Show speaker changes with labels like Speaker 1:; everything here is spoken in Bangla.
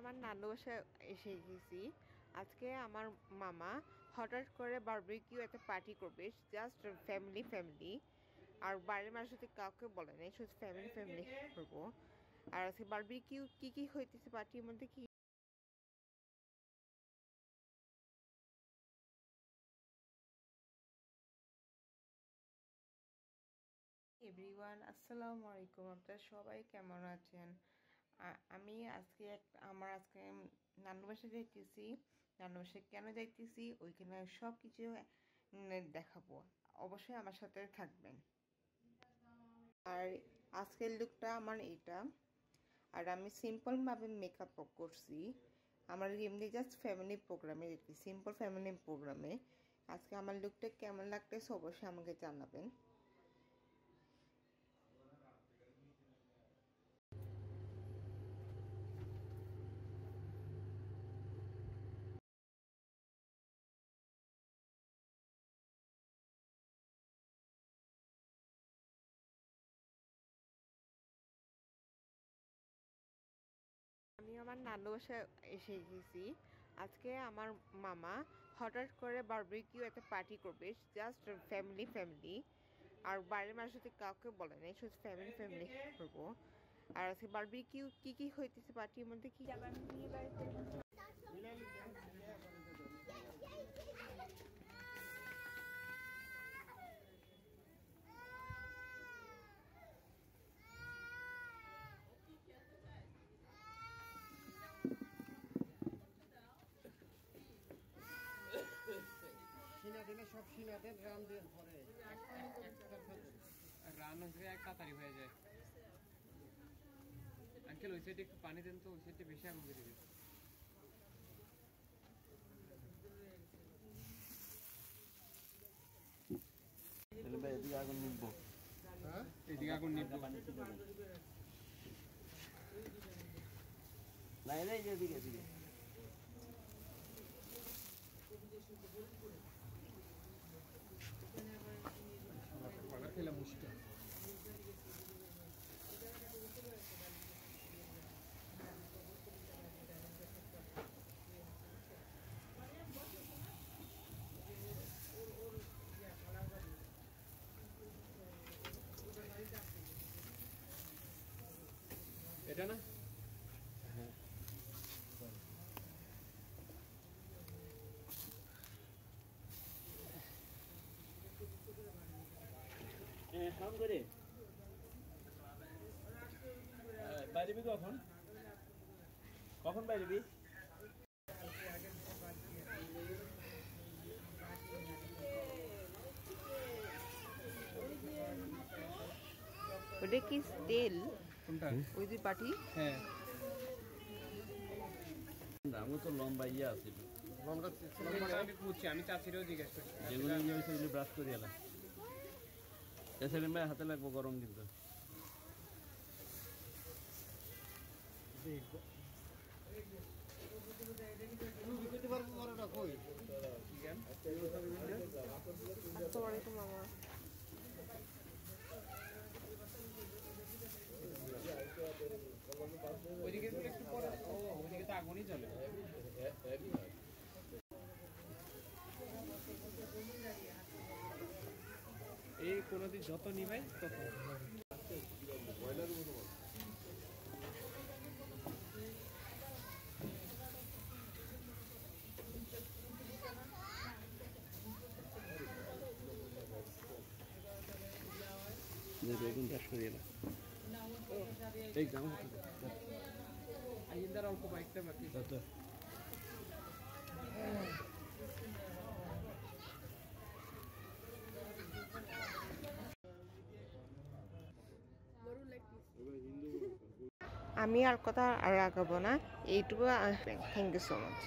Speaker 1: আমার নানু বাসায় এসে গেছি। আজকে আমার মামা হঠাৎ করে বারবিকিউ একটা পার্টি করবে, জাস্ট ফ্যামিলি। আর বাড়ির মানুষের সাথে কাউকে বলে নাই, শুধু ফ্যামিলি করবো। আর আজকে বারবিকিউ কি হইতেছে পার্টির মধ্যে কি এভরিওয়ান, আসসালামু আলাইকুম। আপনারা সবাই কেমন আছেন? আমি আজকে আজকে নানু বাসায় যাইতেছি। নানু বাসায় কেন যাইতেছি ওইখানে সব কিছু দেখাবো, অবশ্যই আমার সাথে থাকবেন। আর আজকের লুকটা আমার এটা, আর আমি সিম্পলভাবে মেকআপ করছি। আমার এমনি জাস্ট ফ্যামিলি প্রোগ্রামে, সিম্পল ফ্যামিলি প্রোগ্রামে। আজকে আমার লুকটা কেমন লাগতেছে অবশ্যই আমাকে জানাবেন। আমি আমার নানু বাসায় এসে গেছি। আজকে আমার মামা হঠাৎ করে বারবিকিউ একটা পার্টি করবে, জাস্ট ফ্যামিলি। আর বাড়ির মানুষের সাথে কাউকে বলে নাই, শুধু ফ্যামিলি করবো। আর আজকে বারবিকিউ কি হইতেছে পার্টির মধ্যে কি
Speaker 2: সিনা দিলে সব সিনা দেন, রান দেন পরে রান হয়ে এক তাড়াতাড়ি হয়ে যায়। আঙ্কেল ওই সাইডে একটু পানি দেন তো, ওই সাইডে বেশি আগুন বেরিয়ে গেছে।
Speaker 3: এদিকে আগুন নিবো,
Speaker 2: এদিকে আগুন নিবো
Speaker 3: না এদিকে এদিকে
Speaker 2: খেলাম মুশকিল। এটা না,
Speaker 3: হ্যাঁ কাম করে বাইরেবি কখন বাইরেবি?
Speaker 1: ওটা কি তেল?
Speaker 2: কোনটা?
Speaker 1: ওই যে পার্টি।
Speaker 2: হ্যাঁ
Speaker 3: আমি তো লম্বা ইয়ে আছে,
Speaker 2: আমি চাচিরও জিজ্ঞেস করছি
Speaker 3: যেগুলো ইয়ে হয়েছে ওগুলো ব্রাশ করে এলাম। সেকেন্ড ভাই হাতে লাগবো গরম কিন্তু।
Speaker 1: আসসালামাইকুম মামা।
Speaker 2: ওইদিকে একটু পরে, ওইদিকে তো আগুনই চলে। এই কোনোদিন যত নিবাই তত
Speaker 3: বেগুন ব্রাশ করে এলাম। এই দাম
Speaker 2: আইন্দার অল্প বাইকটা বাকি।
Speaker 1: আমি আর কথা আর রাখাবো না, এইটুকু। Thank you so much.